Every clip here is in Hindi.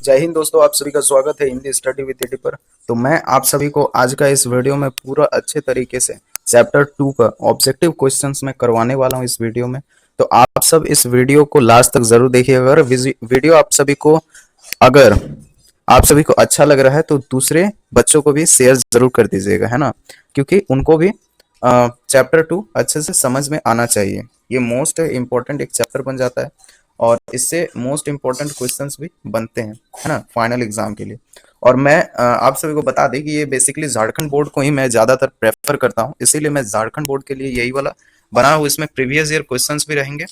जय हिंद दोस्तों, आप सभी का स्वागत है हिंदी स्टडी विद एडी पर। तो मैं आप सभी को आज का इस वीडियो में पूरा अच्छे तरीके से चैप्टर 2 का ऑब्जेक्टिव क्वेश्चंस में करवाने वाला हूं इस वीडियो में। तो आप सब इस वीडियो को लास्ट तक जरूर देखिएगा। अगर वीडियो अगर आप सभी को अच्छा लग रहा है तो दूसरे बच्चों को भी शेयर जरूर कर दीजिएगा, है ना, क्योंकि उनको भी चैप्टर 2 अच्छे से समझ में आना चाहिए। ये मोस्ट इम्पोर्टेंट एक चैप्टर बन जाता है और इससे मोस्ट इम्पोर्टेंट क्वेश्चंस भी बनते हैं, है ना, फाइनल एग्जाम के लिए। और मैं आप सभी को बता दें कि ये बेसिकली झारखंड बोर्ड को ही मैं ज़्यादातर प्रेफर करता हूँ, इसीलिए मैं झारखंड बोर्ड के लिए यही वाला बना हूँ। इसमें प्रीवियस ईयर क्वेश्चंस भी रहेंगे।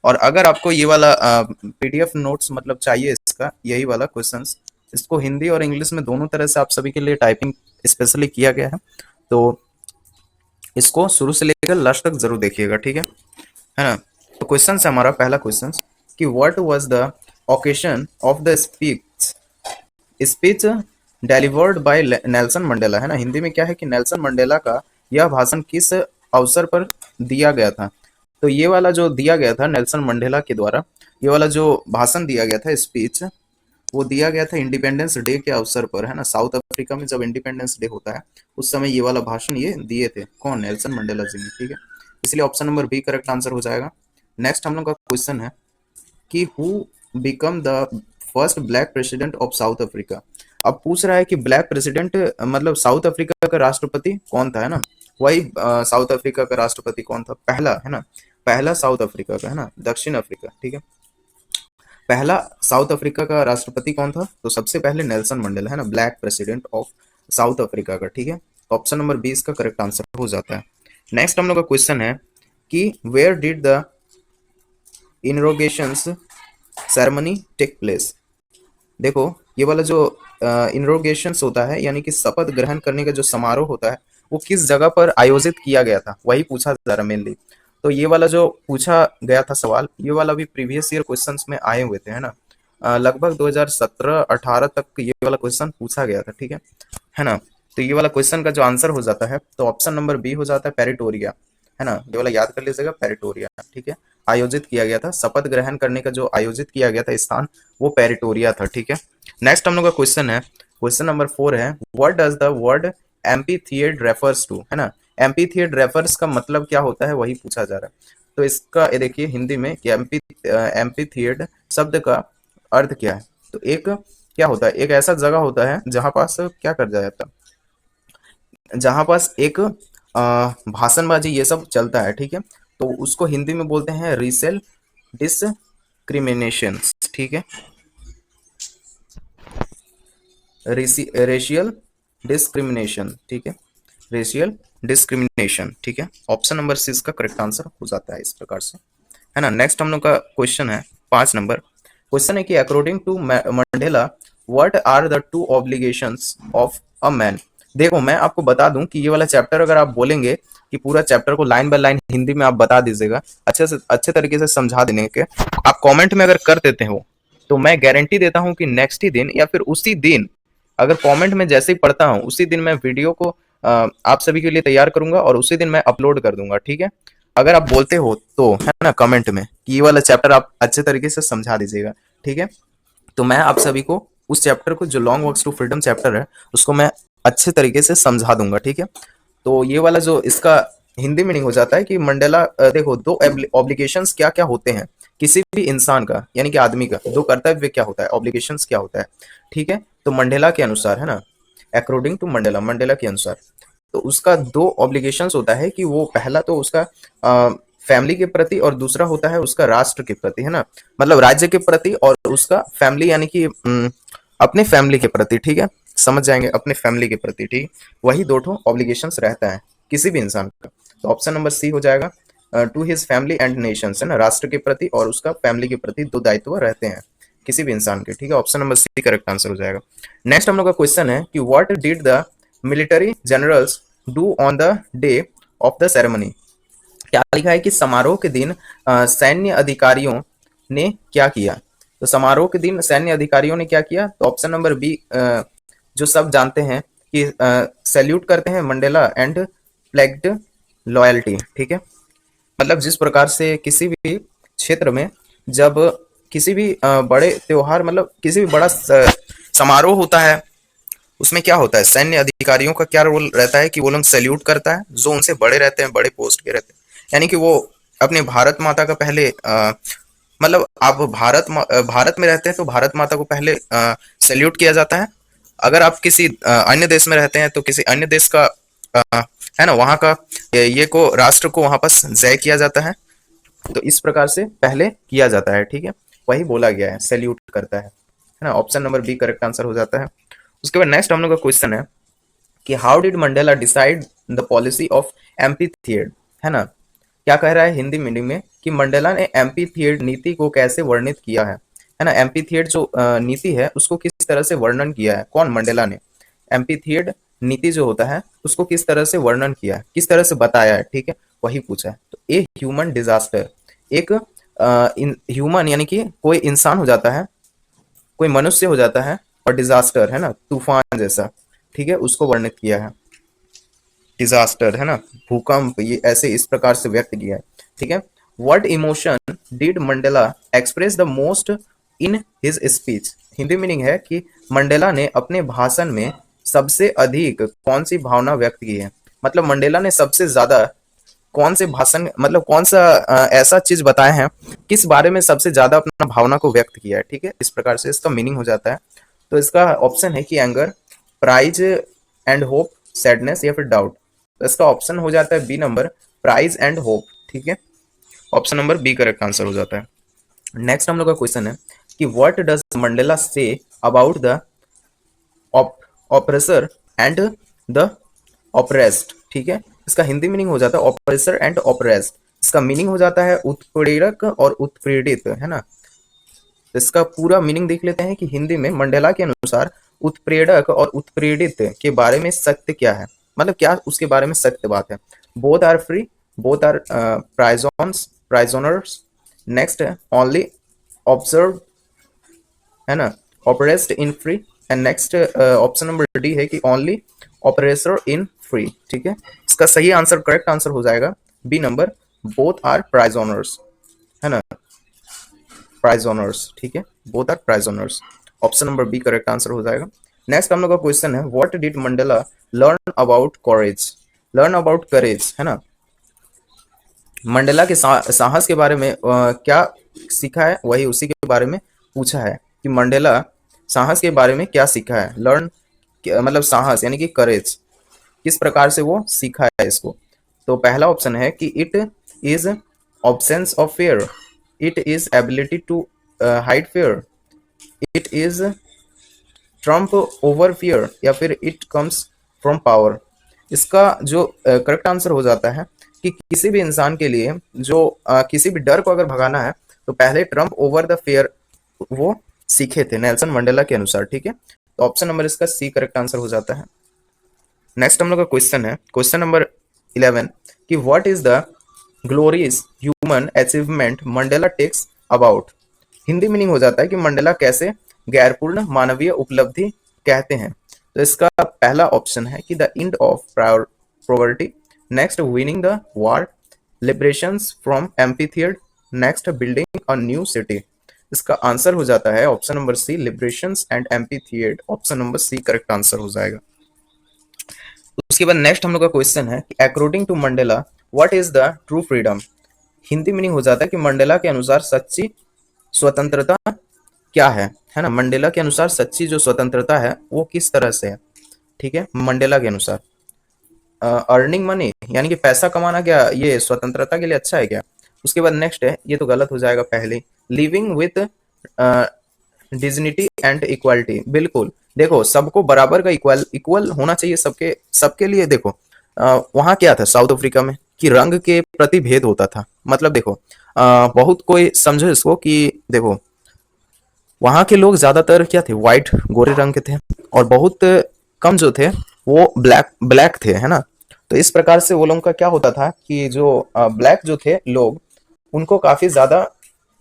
और अगर आपको ये वाला पीडीएफ नोट्स मतलब चाहिए, इसका यही वाला क्वेश्चंस, इसको हिंदी और इंग्लिश में दोनों तरह से आप सभी के लिए टाइपिंग स्पेशली किया गया है। तो इसको शुरू से लेकर लास्ट तक जरूर देखिएगा, ठीक है ना। तो क्वेश्चन है हमारा पहला क्वेश्चन कि what was the occasion of the speech delivered by Nelson Mandela, है ना। हिंदी में क्या है कि नेल्सन मंडेला का यह भाषण किस अवसर पर दिया गया था। तो ये वाला जो दिया गया था नेल्सन मंडेला के द्वारा, ये वाला जो भाषण दिया गया था स्पीच, वो दिया गया था इंडिपेंडेंस डे के अवसर पर, है ना। साउथ अफ्रीका में जब इंडिपेंडेंस डे होता है उस समय ये वाला भाषण ये दिए थे, कौन, नेल्सन मंडेला जी ने, ठीक है। इसलिए option number B correct answer हो जाएगा। नेक्स्ट हम लोग का क्वेश्चन है कि who become the first black president of South Africa. अब पूछ रहा है कि ब्लैक प्रेसिडेंट मतलब साउथ अफ्रीका का राष्ट्रपति कौन था, है ना। वही साउथ अफ्रीका का राष्ट्रपति कौन था, पहला, है ना, पहला साउथ अफ्रीका का, है ना, दक्षिण अफ्रीका, ठीक है। पहला साउथ अफ्रीका का राष्ट्रपति कौन था, तो सबसे पहले नेल्सन मंडेला, है ना, black president of South Africa का, ठीक है। ऑप्शन नंबर 20 का करेक्ट आंसर हो जाता है। नेक्स्ट हम लोग का क्वेश्चन है कि where did the inaugurations ceremony take place. देखो ये वाला जो इनरोगेशंस होता है यानी कि शपथ ग्रहण करने का जो समारोह होता है वो किस जगह पर आयोजित किया गया था, वही पूछा जा रहा मेनली। तो ये वाला जो पूछा गया था सवाल, ये वाला भी प्रीवियस ईयर क्वेश्चंस में आए हुए थे, है ना। लगभग 2017-18 तक ये वाला क्वेश्चन पूछा गया था, ठीक है ना। तो ये वाला क्वेश्चन का जो आंसर हो जाता है तो ऑप्शन नंबर बी हो जाता है, पेरिटोरिया, है ना। ये वाला याद कर लीजिएगा, पेरिटोरिया, ठीक है। आयोजित किया गया था, शपथ ग्रहण करने का जो आयोजित किया गया था स्थान वो पेरिटोरिया था, ठीक है। नेक्स्ट हम लोग का क्वेश्चन है, क्वेश्चन नंबर 4 है, what does the word amphitheatre refers to, है ना। एम्पीथिएटर रेफर्स का मतलब क्या होता है वही पूछा जा रहा है। तो इसका ये देखिए हिंदी में कि एम्पीथिएटर शब्द का अर्थ क्या है। तो एक क्या होता है, एक ऐसा जगह होता है जहां पास क्या कर जाता है, जहां पास एक भाषणबाजी ये सब चलता है, ठीक है। तो उसको हिंदी में बोलते हैं रेशियल डिस्क्रिमिनेशन, ठीक है, रेशियल डिस्क्रिमिनेशन, ठीक है, रेशियल डिस्क्रिमिनेशन, ठीक है। ऑप्शन नंबर सी इसका करेक्ट आंसर हो जाता है इस प्रकार से, है ना। नेक्स्ट हम लोग का क्वेश्चन है 5 नंबर। क्वेश्चन है कि according to Mandela what are the two obligations of a man. देखो मैं आपको बता दूं कि ये वाला चैप्टर अगर आप बोलेंगे कि पूरा चैप्टर को लाइन बाय लाइन हिंदी में आप बता दीजिएगा, अच्छे तरीके से समझा देने के, आप कमेंट में अगर कर देते हो तो मैं गारंटी देता हूं कि नेक्स्ट ही दिन या फिर उसी दिन, अगर कमेंट में जैसे ही पढ़ता हूं उसी दिन मैं वीडियो को आप सभी के लिए तैयार करूंगा और उसी दिन मैं अपलोड कर दूंगा, ठीक है। अगर आप बोलते हो तो, है ना, कमेंट में कि ये वाला चैप्टर आप अच्छे तरीके से समझा दीजिएगा, ठीक है। तो मैं आप सभी को उस चैप्टर को, जो long walks to freedom chapter है, उसको मैं अच्छे तरीके से समझा दूंगा, ठीक है। तो ये वाला जो इसका हिंदी मीनिंग हो जाता है कि मंडेला, देखो दो ऑब्लिगेशंस क्या क्या होते हैं किसी भी इंसान का, यानी कि आदमी का दो कर्तव्य क्या होता है, ऑब्लिगेशंस क्या होता है, ठीक है। तो मंडेला के अनुसार, है ना, अकॉर्डिंग टू मंडेला, मंडेला के अनुसार, तो उसका दो ऑब्लिगेशंस होता है कि वो पहला तो उसका फैमिली के प्रति और दूसरा होता है उसका राष्ट्र के प्रति, है ना, मतलब राज्य के प्रति और उसका फैमिली यानी कि अपने फैमिली के प्रति, ठीक है, समझ जाएंगे, अपने फैमिली के प्रति, ठीक, वही दो ठो ऑब्लिगेशंस रहता है किसी भी इंसान का। तो ऑप्शन नंबर सी हो जाएगा, to his family and nations, है ना, राष्ट्र के प्रति और उसका फैमिली के प्रति दो दायित्व रहते हैं किसी भी इंसान के, ठीक है। Option number C correct answer हो जाएगा। नेक्स्ट हम लोग का क्वेश्चन है कि what did the military generals do on the day of the ceremony. क्या लिखा है कि समारोह के दिन सैन्य अधिकारियों ने क्या किया। तो समारोह के दिन सैन्य अधिकारियों ने क्या किया, तो ऑप्शन नंबर बी जो सब जानते हैं कि सैल्यूट करते हैं मंडेला एंड प्लेग्ड लॉयल्टी, ठीक है। मतलब जिस प्रकार से किसी भी क्षेत्र में जब किसी भी बड़े त्योहार मतलब किसी भी बड़ा समारोह होता है, उसमें क्या होता है, सैन्य अधिकारियों का क्या रोल रहता है कि वो लोग सैल्यूट करता है जो उनसे बड़े रहते हैं, बड़े पोस्ट के रहते हैं। यानी कि वो अपने भारत माता का पहले मतलब आप भारत में रहते हैं तो भारत माता को पहले सैल्यूट किया जाता है। अगर आप किसी अन्य देश में रहते हैं तो किसी अन्य देश का अ, है ना, वहाँ का ये को राष्ट्र को वहाँ पर जय किया जाता है। तो इस प्रकार से पहले किया जाता है, ठीक है, वही बोला गया है, सैल्यूट करता है ना। Option number B correct answer हो जाता है। उसके बाद नेक्स्ट हम लोग का क्वेश्चन है कि how did Mandela decide the policy of apartheid, है ना। क्या कह रहा है हिंदी मीडियम में कि मंडेला ने एम्पी थियर्ड नीति को कैसे वर्णित किया है ना। एम्पी थियर्ड जो नीति है उसको किस तरह से वर्णन किया है, कौन, मंडेला ने एम्पी थियर्ड नीति जो होता है उसको किस तरह से वर्णन किया है, किस तरह से बताया है, ठीक है, वही पूछा है। तो ए ह्यूमन डिजास्टर, एक ह्यूमन यानी कि कोई इंसान हो जाता है, कोई मनुष्य हो जाता है, और डिजास्टर है ना, तूफान जैसा, ठीक है, उसको वर्णित किया है। डिजास्टर है ना, भूकंप, ये ऐसे इस प्रकार से व्यक्त किया है, ठीक है। What emotion did Mandela express the most in his speech, Hindi meaning है कि मंडेला ने अपने भाषण में सबसे अधिक कौन सी भावना व्यक्त की है। मतलब मंडेला ने सबसे ज्यादा कौन से भाषण, मतलब कौन सा ऐसा चीज बताए हैं, किस बारे में सबसे ज्यादा अपना भावना को व्यक्त किया है, ठीक है, इस प्रकार से इसका मीनिंग हो जाता है। तो इसका ऑप्शन है कि anger, prize and hope, sadness या फिर डाउट। तो इसका ऑप्शन हो जाता है B number, prize and hope, ठीक है, option number B correct answer हो जाता है। नेक्स्ट हम लोग का क्वेश्चन है कि what does Mandela say about the oppressor and the oppressed, ठीक है, इसका हिंदी मीनिंग हो जाता है ऑपरेसर एंड ऑपरेस्ड। इसका मीनिंग हो जाता है उत्पीड़क और उत्पीड़ित, है ना। तो इसका पूरा मीनिंग देख लेते हैं कि हिंदी में मंडेला के अनुसार उत्प्रेरक और उत्पीड़ित के बारे में सत्य क्या है, मतलब क्या उसके बारे में सत्य बात है। Both are free, both are prisoners, next है ओनली ऑब्जर्व, है ना, oppressed in free, and next option number D है कि ओनली ऑपरेसर इन फ्री, ठीक है। इसका सही आंसर, करेक्ट आंसर हो जाएगा B number, both are prize honours, है ना, प्राइज ऑनर्स, ठीक है, both are prize honours, option number B correct answer हो जाएगा। नेक्स्ट हम लोग का क्वेश्चन है what did Mandela learn about courage, learn about courage, है ना। मंडेला के साहस के बारे में क्या सीखा है, वही उसी के बारे में पूछा है कि मंडेला साहस के बारे में क्या सीखा है। लर्न मतलब साहस यानी कि करेज, किस प्रकार से वो सीखा है इसको। तो पहला ऑप्शन है कि it is absence of fear, it is ability to hide fear, it is trump over fear, या फिर इट कम्स फ्रॉम पावर। इसका जो करेक्ट आंसर हो जाता है कि किसी भी इंसान के लिए जो किसी भी डर को अगर भगाना है तो पहले ट्रम्प ओवर द फियर वो सीखे थे नेल्सन मंडेला के अनुसार, ठीक है। तो ऑप्शन नंबर इसका सी करेक्ट आंसर हो जाता है। नेक्स्ट हम लोग का क्वेश्चन है क्वेश्चन नंबर 11 कि what is the glorious human achievement Mandela talks about, Hindi meaning हो जाता है कि मंडेला कैसे गैरपूर्ण मानवीय उपलब्धि कहते हैं। तो इसका पहला ऑप्शन है कि the end of poverty, next winning the war, liberations from apartheid, next building a new city. इसका आंसर हो जाता है option number C, liberations and apartheid, option number C correct answer हो जाएगा। उसके बाद नेक्स्ट हम लोग का क्वेश्चन है according to Mandela what is the true freedom, Hindi meaning हो जाता है कि मंडेला के अनुसार सच्ची स्वतंत्रता क्या है ना। मंडेला के अनुसार सच्ची जो स्वतंत्रता है वो किस तरह से है, ठीक है, मंडेला के अनुसार अर्निंग मनी यानी कि पैसा कमाना क्या ये स्वतंत्रता के लिए अच्छा है क्या। उसके बाद नेक्स्ट है, ये तो गलत हो जाएगा पहले, living with dignity and equality, बिल्कुल देखो सबको बराबर का इक्वल इक्वल होना चाहिए सबके सबके लिए। देखो वहां क्या था साउथ अफ्रीका में कि रंग के प्रति भेद होता था, मतलब देखो बहुत कोई समझो इसको कि देखो वहां के लोग ज्यादातर क्या थे, व्हाइट गोरे रंग के थे, और बहुत कम जो थे वो ब्लैक ब्लैक थे, है ना। तो इस प्रकार से वो लोगों का क्या होता था कि जो ब्लैक जो थे लोग उनको काफी ज्यादा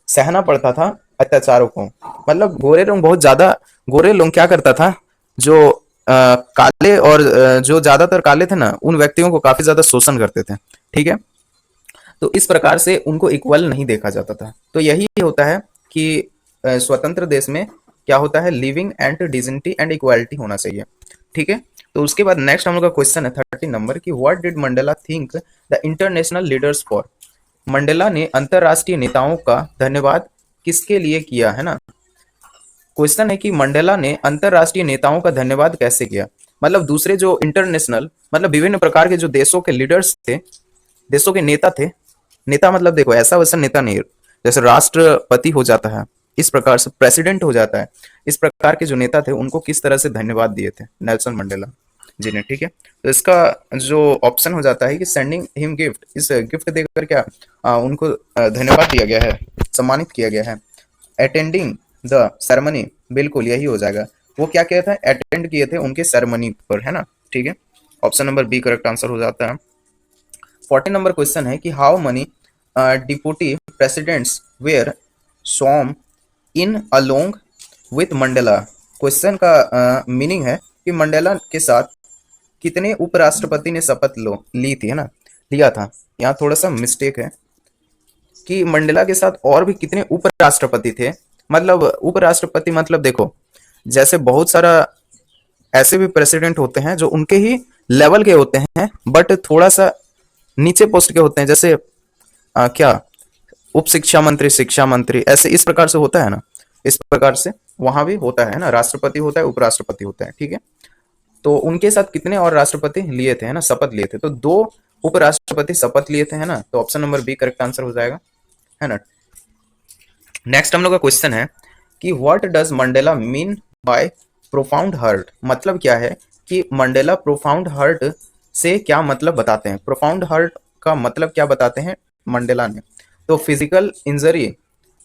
सहना पड़ता था अत्याचारों को। मतलब गोरे लोग बहुत ज्यादा, गोरे लोग क्या करता था जो काले और जो ज्यादातर काले थे ना उन व्यक्तियों को काफी ज्यादा शोषण करते थे, ठीक है। तो इस प्रकार से उनको इक्वल नहीं देखा जाता था। तो यही होता है कि स्वतंत्र देश में क्या होता है, living and dignity and equality होना चाहिए, ठीक है। तो उसके बाद नेक्स्ट हम लोग का क्वेश्चन है 13 नंबर की, what did Mandela think the international leaders for. Mandela ने अंतरराष्ट्रीय नेताओं का धन्यवाद किसके लिए किया, है ना। क्वेश्चन है कि मंडेला ने अंतरराष्ट्रीय नेताओं का धन्यवाद कैसे किया, मतलब दूसरे जो इंटरनेशनल, मतलब विभिन्न प्रकार के जो देशों के लीडर्स थे, देशों के नेता थे। नेता मतलब देखो ऐसा वैसा नेता नहीं, जैसे राष्ट्रपति हो जाता है इस प्रकार से, प्रेसिडेंट हो जाता है इस प्रकार के जो नेता थे उनको किस तरह से धन्यवाद दिए थे नेल्सन मंडेला जी ने, ठीक है। तो इसका जो ऑप्शन हो जाता है कि सेंडिंग हिम गिफ्ट, इस गिफ्ट देकर क्या उनको धन्यवाद दिया गया है, सम्मानित किया गया है। अटेंडिंग द सेरेमनी, बिल्कुल यही हो जाएगा, वो क्या किया था, अटेंड किए थे उनके सेरेमनी पर, है ना, ठीक है। Option number B correct answer हो जाता है। 14 नंबर क्वेश्चन है कि how many deputy presidents were sworn in along with Mandela. Question का मीनिंग है कि मंडेला के साथ कितने उपराष्ट्रपति ने शपथ ली थी, है ना, लिया था। यहाँ थोड़ा सा मिस्टेक है कि मंडेला के साथ और भी कितने उपराष्ट्रपति थे, मतलब उपराष्ट्रपति मतलब देखो जैसे बहुत सारा ऐसे भी प्रेसिडेंट होते हैं जो उनके ही लेवल के होते हैं बट थोड़ा सा नीचे पोस्ट के होते हैं, जैसे क्या उप शिक्षा मंत्री ऐसे इस प्रकार से होता है ना, इस प्रकार से वहां भी होता है ना, राष्ट्रपति होता है उपराष्ट्रपति होता है, ठीक है। तो उनके साथ कितने और राष्ट्रपति लिए थे, है ना, शपथ लिए थे, तो 2 उपराष्ट्रपति शपथ लिए थे, है ना। तो option number B correct answer हो जाएगा, है ना। नेक्स्ट हम लोग का क्वेश्चन है कि what does Mandela mean by profound hurt, मतलब क्या है कि मंडेला प्रोफाउंड हर्ट से क्या मतलब बताते हैं, प्रोफाउंड हर्ट का मतलब क्या बताते हैं मंडेला ने। तो फिजिकल इंजरी,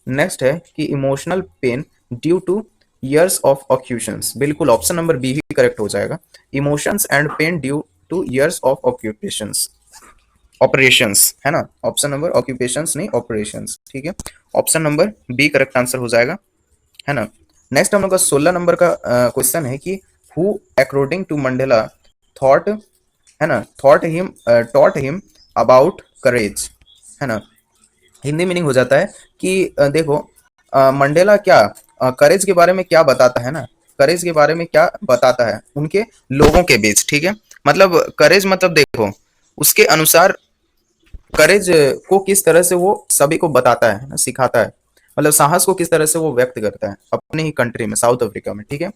नेक्स्ट है कि emotional pain due to years of occupations, बिल्कुल ऑप्शन नंबर बी ही करेक्ट हो जाएगा, emotions and pain due to years of occupations, operations, है ना। ऑप्शन नंबर ऑक्यूपेशंस नहीं ऑपरेशंस, ठीक है। Option number B correct answer हो जाएगा, है ना। नेक्स्ट हम लोग का 16 नंबर का क्वेश्चन है कि who according to Mandela thought, है ना, टॉट हिम अबाउट करेज, है ना। हिंदी मीनिंग हो जाता है कि देखो मंडेला क्या करेज के बारे में क्या बताता है ना, करेज के बारे में क्या बताता है उनके लोगों के बीच, ठीक है। मतलब करेज मतलब देखो उसके अनुसार करेज को किस तरह से वो सभी को बताता है ना, सिखाता है, मतलब साहस को किस तरह से वो व्यक्त करता है अपने ही कंट्री में, साउथ अफ्रीका में, ठीक है।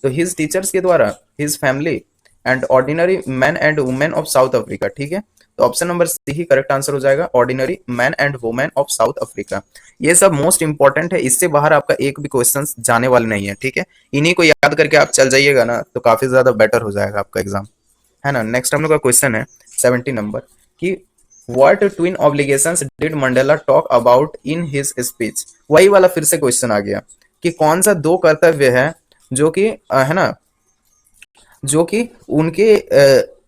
तो हिज टीचर्स के द्वारा, his family and ordinary man and women of South Africa, ठीक है। तो ऑप्शन नंबर सी ही करेक्ट आंसर हो जाएगा, ordinary man and women of South Africa. ये सब मोस्ट इंपॉर्टेंट है, इससे बाहर आपका एक भी क्वेश्चन जाने वाले नहीं है, ठीक है। इन्हीं को याद करके आप चल जाइएगा ना तो काफी ज्यादा बेटर हो जाएगा आपका एग्जाम, है ना। नेक्स्ट हम लोग का क्वेश्चन है 70 नंबर कि what twin obligations did Mandela talk about in his speech. वही वाला फिर से क्वेश्चन आ गया कि कौन सा 2 कर्तव्य है जो कि है ना, जो कि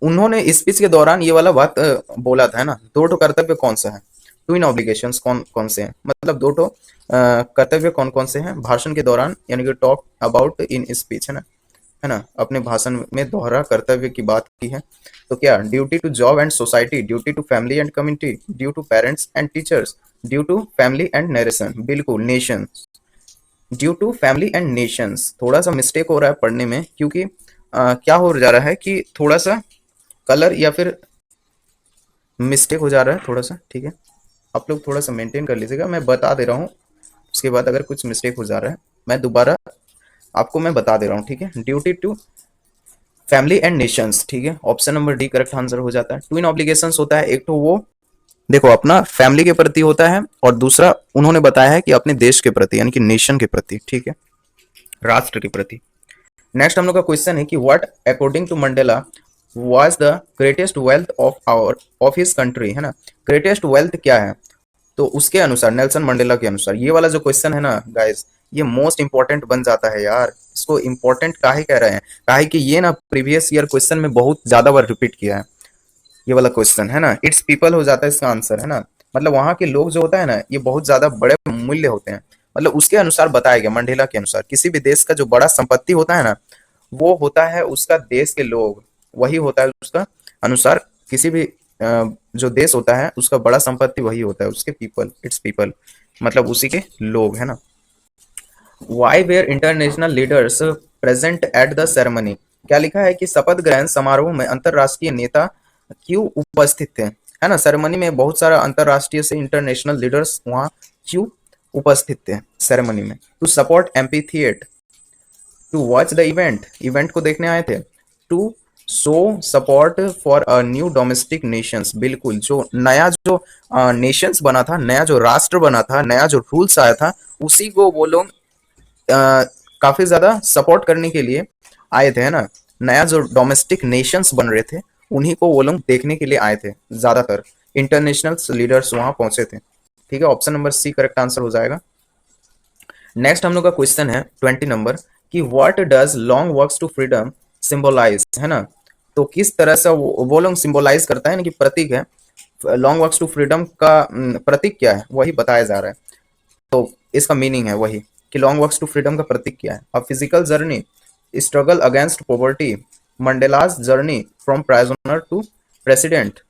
उन्होंने स्पीच के दौरान ये वाला बात बोला था, है ना। 2 कर्तव्य कौन सा है, ट्विन ऑब्लिगेशंस कौन कौन से हैं, मतलब 2 कर्तव्य कौन कौन से हैं भाषण के दौरान, यानी कि टॉक अबाउट इन स्पीच, है ना, अपने भाषण में दोहरा कर्तव्य की बात की है। तो क्या, duty to job and society, duty to family and community, due to parents and teachers, due to family and nation, बिल्कुल nation, due to family and nations. थोड़ा सा मिस्टेक हो रहा है पढ़ने में क्योंकि क्या हो जा रहा है कि थोड़ा सा कलर या फिर मिस्टेक हो जा रहा है थोड़ा सा, ठीक है। आप लोग थोड़ा सा मेंटेन कर लीजिएगा, मैं बता दे रहा हूँ, उसके बाद अगर कुछ मिस्टेक हो जा रहा है मैं दोबारा आपको मैं बता दे रहा हूँ, ठीक है। Duty to family and nations, ठीक है, option number D correct answer हो जाता है। ट्विन ऑब्लिगेशंस होता है एक तो वो देखो अपना फैमिली के प्रति होता है और दूसरा उन्होंने बताया है कि अपने देश के प्रति यानी कि नेशन के प्रति, ठीक है, राष्ट्र के प्रति। नेक्स्ट हम लोग का क्वेश्चन है कि what according to Mandela was the greatest wealth of his country, है ना। ग्रेटेस्ट वेल्थ क्या है, तो उसके अनुसार नेल्सन मंडेला के अनुसार, ये वाला जो क्वेश्चन है ना गाइस ये मोस्ट इंपॉर्टेंट बन जाता है यार। इसको इंपॉर्टेंट काहे कह रहे हैं, काहे कि ये ना प्रीवियस ईयर क्वेश्चन में बहुत ज्यादा बार रिपीट किया है ये वाला क्वेश्चन, है ना। इट्स पीपल हो जाता है इसका आंसर, है ना, मतलब वहां के लोग जो होता है ना ये बहुत ज्यादा बड़े मूल्य होते हैं, मतलब उसके अनुसार बताया गया मंडेला के अनुसार। किसी भी देश का जो बड़ा संपत्ति होता है ना वो होता है उसका देश के लोग, वही होता है उसका अनुसार। किसी भी जो देश होता है उसका बड़ा संपत्ति वही होता है उसके पीपल, इट्स पीपल, मतलब उसी के लोग, है ना। Why were international leaders present at the ceremony. क्या लिखा है कि शपथ ग्रहण समारोह में अंतरराष्ट्रीय नेता क्यों उपस्थित थे, है ना। सेरेमनी में बहुत सारा अंतरराष्ट्रीय से इंटरनेशनल लीडर्स वहां क्यों उपस्थित थे सेरेमनी में। टू सपोर्ट एम्पीथिएट, to watch the event, event को देखने आए थे। To show support for a new domestic nations, बिल्कुल जो नया जो नेशंस बना था, नया जो राष्ट्र बना था, नया जो रूल्स आया था, उसी को वो लोग काफी ज्यादा सपोर्ट करने के लिए आए थे, है ना। नया जो डोमेस्टिक नेशंस बन रहे थे उन्हीं को वो लोग देखने के लिए आए थे, ज्यादातर इंटरनेशनल लीडर्स वहां पहुंचे थे। ठीक है, option number C correct answer हो जाएगा। नेक्स्ट हम लोग का क्वेश्चन है 20 नंबर कि what does long walks to freedom symbolize, है ना। तो किस तरह से वो लोग सिंबलाइज करता है ना, कि प्रतीक है। लॉन्ग वॉक्स टू फ्रीडम का प्रतीक क्या है वही बताया जा रहा है। तो इसका मीनिंग है वही कि लॉन्ग वॉक्स टू फ्रीडम का प्रतीक क्या है। A physical journey, struggle against poverty, Mandela's journey from prisoner to president.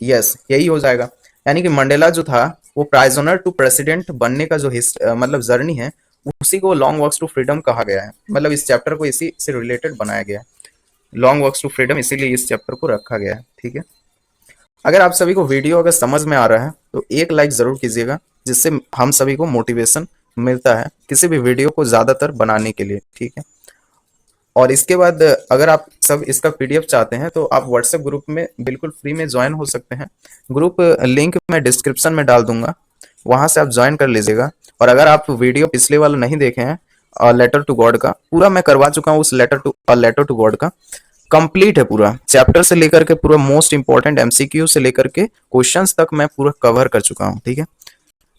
Yes, यही हो जाएगा। यानी कि मंडेला जो था वो प्राइजनर टू प्रेसिडेंट बनने का जो मतलब जर्नी है, उसी को लॉन्ग वॉक्स टू फ्रीडम कहा गया है। मतलब इस चैप्टर को इसी से रिलेटेड बनाया गया है, लॉन्ग वॉक्स टू फ्रीडम, इसीलिए इस चैप्टर को रखा गया है। ठीक है, अगर आप सभी को वीडियो अगर समझ में आ रहा है तो एक लाइक जरूर कीजिएगा, जिससे हम सभी को मोटिवेशन मिलता है किसी भी वीडियो को ज्यादातर बनाने के लिए। ठीक है, और इसके बाद अगर आप सब इसका पीडीएफ चाहते हैं तो आप व्हाट्सएप ग्रुप में बिल्कुल फ्री में ज्वाइन हो सकते हैं। ग्रुप लिंक मैं डिस्क्रिप्शन में डाल दूंगा, वहां से आप ज्वाइन कर लीजिएगा। और अगर आप वीडियो पिछले वाला नहीं देखे हैं, लेटर टू गॉड का पूरा मैं करवा चुका हूँ, उस लेटर टू गॉड का कंप्लीट है पूरा, चैप्टर से लेकर के पूरा मोस्ट इंपॉर्टेंट एमसीक्यू से लेकर के क्वेश्चंस तक मैं पूरा कवर कर चुका हूँ। ठीक है,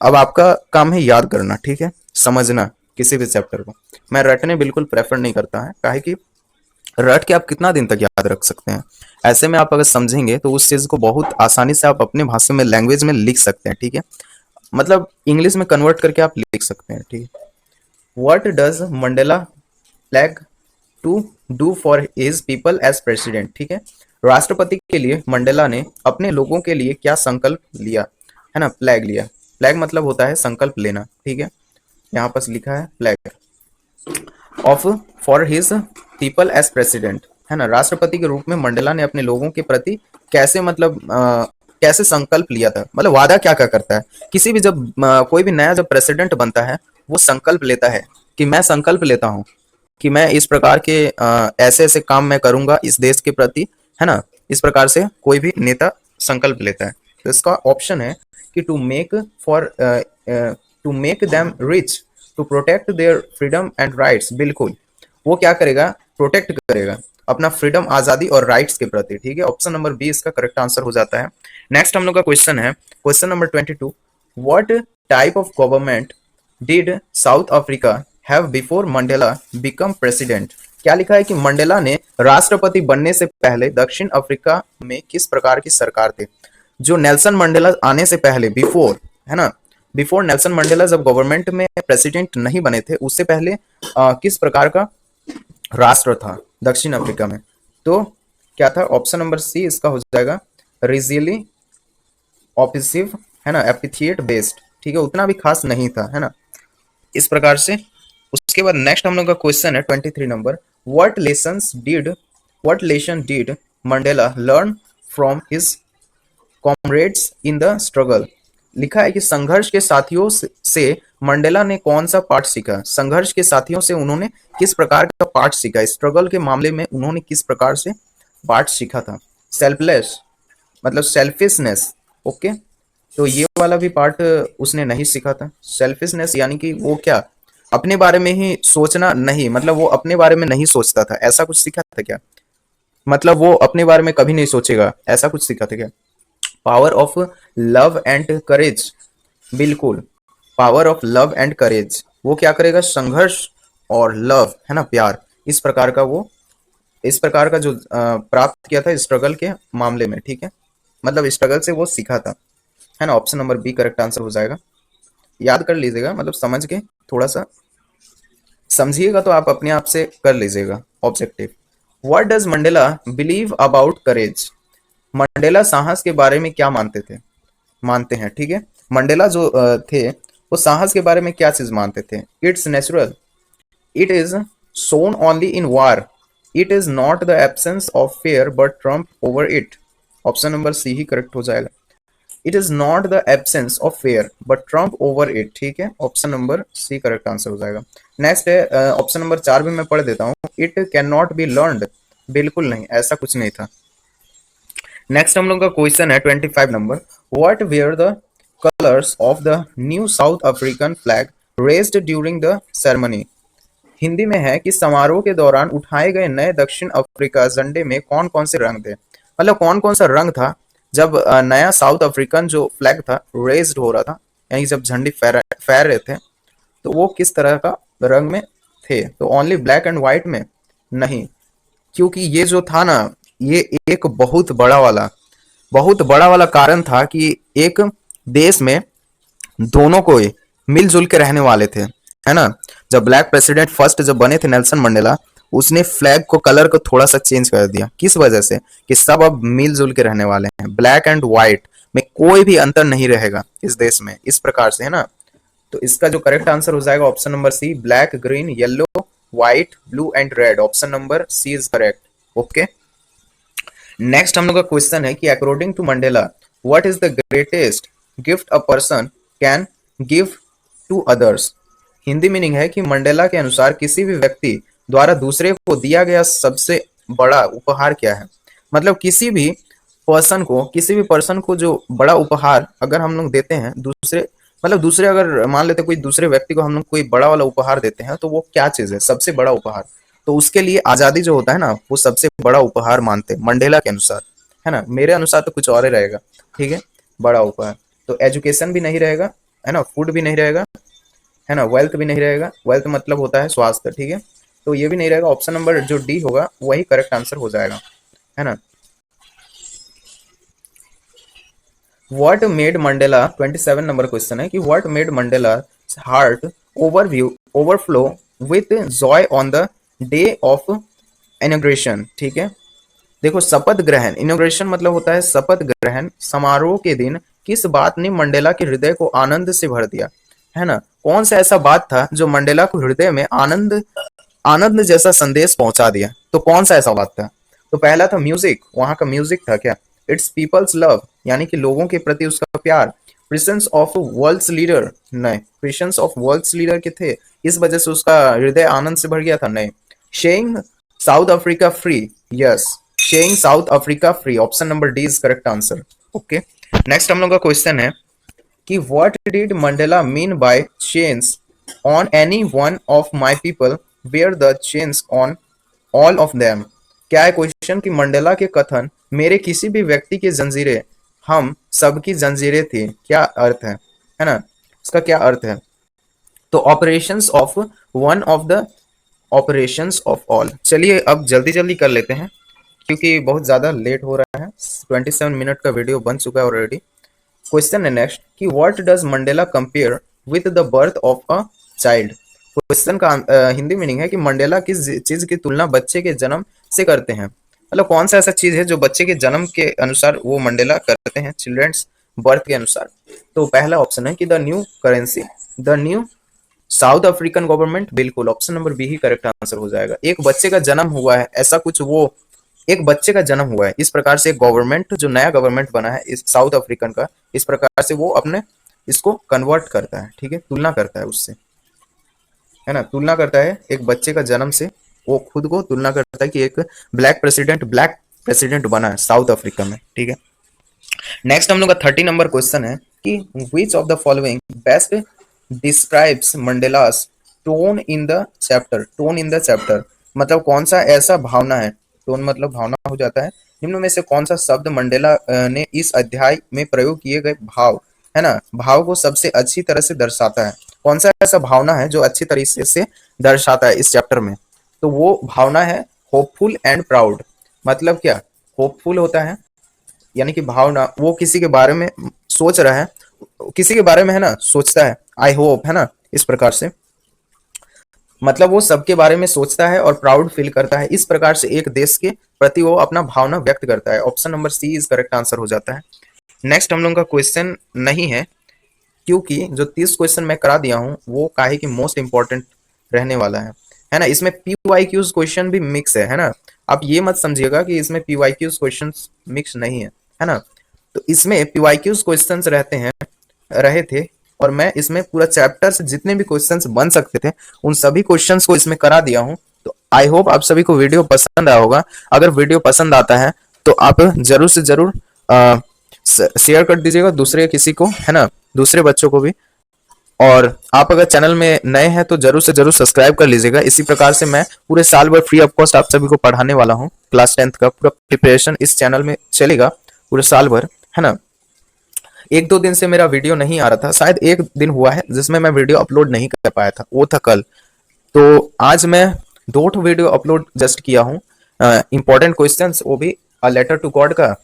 अब आपका काम है याद करना, ठीक है, समझना किसी भी चैप्टर को। मैं रटने बिल्कुल प्रेफर नहीं करता है, काहे कि रट के आप कितना दिन तक याद रख सकते हैं। ऐसे में आप अगर समझेंगे तो उस चीज को बहुत आसानी से आप अपने भाषा में, लैंग्वेज में लिख सकते हैं। ठीक है, मतलब इंग्लिश में कन्वर्ट करके आप लिख सकते हैं। ठीक है, what does Mandela flag to do for his people as president. ठीक है, राष्ट्रपति के लिए मंडेला ने अपने लोगों के लिए क्या संकल्प लिया, है ना। फ्लैग लिया, फ्लैग मतलब होता है संकल्प लेना। ठीक है, यहाँ पर लिखा है flag of for his people as president, है ना। राष्ट्रपति के रूप में मंडेला ने अपने लोगों के प्रति कैसे, मतलब कैसे संकल्प लिया था, मतलब वादा क्या क्या करता है। किसी भी जब कोई भी नया जब प्रेसिडेंट बनता है, वो संकल्प लेता है कि मैं संकल्प लेता हूँ कि मैं इस प्रकार के ऐसे ऐसे काम मैं करूंगा इस देश के प्रति, है ना। इस प्रकार से कोई भी नेता संकल्प लेता है। तो इसका ऑप्शन है कि to make them rich, to protect their freedom and rights. बिल्कुल, वो क्या करेगा, प्रोटेक्ट करेगा अपना फ्रीडम, आजादी और राइट्स के प्रति। ठीक है, ऑप्शन नंबर बी इसका करेक्ट आंसर हो जाता है। नेक्स्ट हम लोग का क्वेश्चन है question number 22। What type of government did south Africa have before Mandela become president. क्या लिखा है कि मंडेला ने राष्ट्रपति बनने से पहले दक्षिण अफ्रीका में किस प्रकार की सरकार थे। जो नेल्सन मंडेला आने से पहले, बिफोर, है ना, बिफोर नेल्सन मंडेला जब गवर्नमेंट में प्रेसिडेंट नहीं बने थे, उससे पहले किस प्रकार का राष्ट्र था दक्षिण अफ्रीका में। तो क्या था, ऑप्शन नंबर सी इसका हो जाएगा, रिजियली ऑफिसिव, है ना, एपिथिएट बेस्ड। ठीक है, उतना भी खास नहीं था, है ना, इस प्रकार से। उसके बाद नेक्स्ट हम लोग का क्वेश्चन है 23 number. What lesson did Mandela learn from his comrades in the struggle. लिखा है कि संघर्ष के साथियों से मंडेला ने कौन सा पाठ सीखा। संघर्ष के साथियों से उन्होंने किस प्रकार का पाठ सीखा, स्ट्रगल के मामले में उन्होंने किस प्रकार से पाठ सीखा था। सेल्फलेस मतलब सेल्फिशनेस, ओके, तो ये वाला भी पार्ट उसने नहीं सीखा था। सेल्फिशनेस यानी कि वो क्या, अपने बारे में ही सोचना नहीं, मतलब वो अपने बारे में नहीं सोचता था, ऐसा कुछ सीखा था क्या। मतलब वो अपने बारे में कभी नहीं सोचेगा, ऐसा कुछ सीखा था क्या। Power of love and courage, बिल्कुल, power of love and courage, वो क्या करेगा, संघर्ष और लव, है ना, प्यार, इस प्रकार का वो, इस प्रकार का जो प्राप्त किया था स्ट्रगल के मामले में। ठीक है, मतलब स्ट्रगल से वो सीखा था, है ना। Option number B correct answer हो जाएगा। याद कर लीजिएगा, मतलब समझ के थोड़ा सा समझिएगा तो आप अपने आप से कर लीजिएगा objective. What does Mandela believe about courage. Mandela साहस के बारे में क्या मानते हैं। ठीक है, मंडेला जो थे वो साहस के बारे में क्या चीज मानते थे। It's natural, it is shown only in war, it is not the absence of fear but trump over it. Option number C ही करेक्ट हो जाएगा। It is not the absence of fear but trump over it, ठीक है, option number C correct answer हो जाएगा। नेक्स्ट है ऑप्शन नंबर 4 भी मैं पढ़ देता हूँ। It can not be learned, बिल्कुल नहीं, ऐसा कुछ नहीं था। नेक्स्ट हम लोग का क्वेश्चन है 25 number. What were the colours of the new South African flag raised during the ceremony. Hindi में है कि समारोह के दौरान उठाए गए नए दक्षिण अफ्रीका झंडे में कौन कौन से रंग थे, मतलब कौन कौन सा रंग था जब नया साउथ अफ्रीकन जो फ्लैग था रेज्ड हो रहा था, यानी जब झंडे फहर रहे थे, तो वो किस तरह का रंग में थे। तो ओनली ब्लैक एंड व्हाइट में नहीं, क्योंकि ये जो था ना, ये एक बहुत बड़ा वाला कारण था कि एक देश में दोनों को मिलजुल के रहने वाले थे, है ना। जब ब्लैक प्रेसिडेंट फर्स्ट जब बने थे नेल्सन मंडेला, उसने फ्लैग को कलर को थोड़ा सा चेंज कर दिया, किस वजह से, कि सब अब मिलजुल के रहने वाले हैं, ब्लैक एंड व्हाइट में कोई भी अंतर नहीं रहेगा इस देश में, इस प्रकार से, है ना। तो इसका जो करेक्ट आंसर हो जाएगा option number C, black green yellow white blue and red, option number C is correct. Okay, next हम लोग का क्वेश्चन है कि according to Mandela what is the greatest gift a person can give to others. Hindi meaning है कि मंडेला के अनुसार किसी भी व्यक्ति द्वारा दूसरे को दिया गया सबसे बड़ा उपहार क्या है। मतलब किसी भी पर्सन को जो बड़ा उपहार अगर हम लोग देते हैं दूसरे, मतलब दूसरे अगर मान लेते कोई दूसरे व्यक्ति को हम लोग कोई बड़ा वाला उपहार देते हैं, तो वो क्या चीज है, सबसे बड़ा उपहार। तो उसके लिए आजादी जो होता है ना, वो सबसे बड़ा उपहार मानते हैं मंडेला के अनुसार, है ना। मेरे अनुसार तो कुछ और ही रहेगा, ठीक है, बड़ा उपहार। तो एजुकेशन भी नहीं रहेगा, है ना, फूड भी नहीं रहेगा, है ना, वेल्थ भी नहीं रहेगा, वेल्थ मतलब होता है स्वास्थ्य, ठीक है, तो ये भी नहीं रहेगा। ऑप्शन नंबर जो डी होगा वही करेक्ट आंसर हो जाएगा, है ना। What made Mandela, 27 number question है कि what made Mandela heart overflow with Joy on the day of inauguration, ठीक है। देखो, शपथ ग्रहण, इनॉग्रेशन मतलब होता है शपथ ग्रहण समारोह के दिन किस बात ने मंडेला के हृदय को आनंद से भर दिया, है ना। कौन सा ऐसा बात था जो मंडेला को हृदय में आनंद आनंद जैसा संदेश पहुंचा दिया। तो कौन सा ऐसा बात था। तो पहला था म्यूजिक, वहां का म्यूजिक था क्या। इट्स पीपल्स लव, यानी कि लोगों के प्रति उसका प्यार। प्रेजेंस ऑफ वर्ल्ड्स लीडर, नहीं, प्रेजेंस ऑफ वर्ल्ड्स लीडर के थे, इस वजह से उसका हृदय आनंद से भर गया था, नहीं। Saying South Africa free, yes, saying South Africa free, option number D is correct answer. Okay, next हम लोग का क्वेश्चन है कि what did Mandela mean by chains on any one of my people were the chains on all of them. क्या है क्वेश्चन कि मंडेला के कथन मेरे किसी भी व्यक्ति की जंजीरें हम सबकी जंजीरें थी, क्या अर्थ है ना, इसका क्या अर्थ है। तो operations of one of the operations of all. चलिए अब जल्दी जल्दी कर लेते हैं क्योंकि बहुत ज्यादा लेट हो रहा है, 27 मिनट का वीडियो बन चुका है ऑलरेडी। क्वेश्चन है नेक्स्ट कि what does Mandela compare with the birth of a child. Question का हिंदी मीनिंग है कि मंडेला किस चीज की तुलना बच्चे के जन्म से करते हैं। मतलब कौन सा ऐसा चीज है जो बच्चे के जन्म के अनुसार वो मंडेला करते हैं, चिल्ड्रंस बर्थ के अनुसार। तो पहला ऑप्शन है कि the new currency, the new South African government, बिल्कुल ऑप्शन नंबर बी ही करेक्ट आंसर हो जाएगा। एक बच्चे का जन्म हुआ है, ऐसा कुछ, वो एक बच्चे का जन्म हुआ है, इस प्रकार से गवर्नमेंट जो नया गवर्नमेंट बना है इस साउथ अफ्रीकन का, इस प्रकार से वो अपने इसको कन्वर्ट करता है, ठीक है, तुलना करता है उससे, है ना, तुलना करता है एक बच्चे का जन्म से, वो खुद को तुलना करता है कि एक ब्लैक प्रेसिडेंट बना है साउथ अफ्रीका में, ठीक है। नेक्स्ट हम लोग का 30 नंबर क्वेश्चन है कि which of the following best describes Mandela's tone in the chapter, tone in the chapter मतलब कौन सा ऐसा भावना है, टोन मतलब भावना हो जाता है, निम्न में से कौन सा शब्द मंडेला ने इस अध्याय में प्रयोग किए गए भाव, है ना, भाव को सबसे अच्छी तरह से दर्शाता है। कौन सा ऐसा भावना है जो अच्छी तरीके से दर्शाता है इस चैप्टर में। तो वो भावना है होपफुल एंड प्राउड। मतलब क्या, होपफुल होता है यानी कि भावना, वो किसी के बारे में सोच रहा है, किसी के बारे में, है ना, सोचता है, आई होप, है ना, इस प्रकार से, मतलब वो सबके बारे में सोचता है और प्राउड फील करता है, इस प्रकार से एक देश के प्रति वो अपना भावना व्यक्त करता है। Option number C is correct answer हो जाता है। नेक्स्ट हम लोग का क्वेश्चन नहीं है क्योंकि जो 30 क्वेश्चन मैं करा दिया हूं वो काहे की मोस्ट इंपॉर्टेंट रहने वाला है। है ना। इसमें पीवाईक्यूज क्वेश्चन भी मिक्स है ना। आप ये मत समझिएगा कि इसमें पीवाईक्यूज क्वेश्चन मिक्स नहीं है ना। तो इसमें पीवाईक्यूज क्वेश्चंस रहे थे, और मैं इसमें पूरा चैप्टर से जितने भी क्वेश्चंस बन सकते थे उन सभी क्वेश्चंस को इसमें करा दिया हूं। तो आई होप आप सभी को वीडियो पसंद आया होगा। अगर वीडियो पसंद आता है तो आप जरूर से जरूर शेयर कर दीजिएगा दूसरे किसी को, है ना, दूसरे बच्चों को भी। और आप अगर चैनल में नए हैं तो जरूर से जरूर सब्सक्राइब कर लीजिएगा। इसी प्रकार से मैं पूरे साल भर फ्री ऑफ कॉस्ट आप सभी को पढ़ाने वाला हूँ। क्लास 10th का पूरा प्रिपरेशन इस चैनल में चलेगा पूरे साल भर, है ना। एक दो दिन से मेरा वीडियो नहीं आ रहा था, शायद एक दिन हुआ है जिसमें मैं वीडियो अपलोड नहीं कर पाया था, वो था कल। तो आज मैं 2 वीडियो अपलोड जस्ट किया हूँ, इंपॉर्टेंट क्वेश्चंस, वो भी अ लेटर टू गॉड का,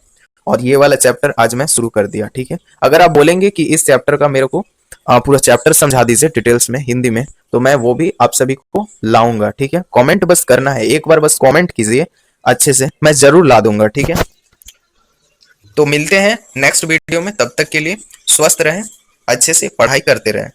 और ये वाला चैप्टर आज मैं शुरू कर दिया। ठीक है, अगर आप बोलेंगे कि इस चैप्टर का मेरे को पूरा चैप्टर समझा दीजिए डिटेल्स में हिंदी में, तो मैं वो भी आप सभी को लाऊंगा। ठीक है, कमेंट बस करना है, एक बार बस कमेंट कीजिए अच्छे से, मैं जरूर ला दूंगा। ठीक है, तो मिलते हैं नेक्स्ट वीडियो में, तब तक के लिए स्वस्थ रहें, अच्छे से पढ़ाई करते रहें।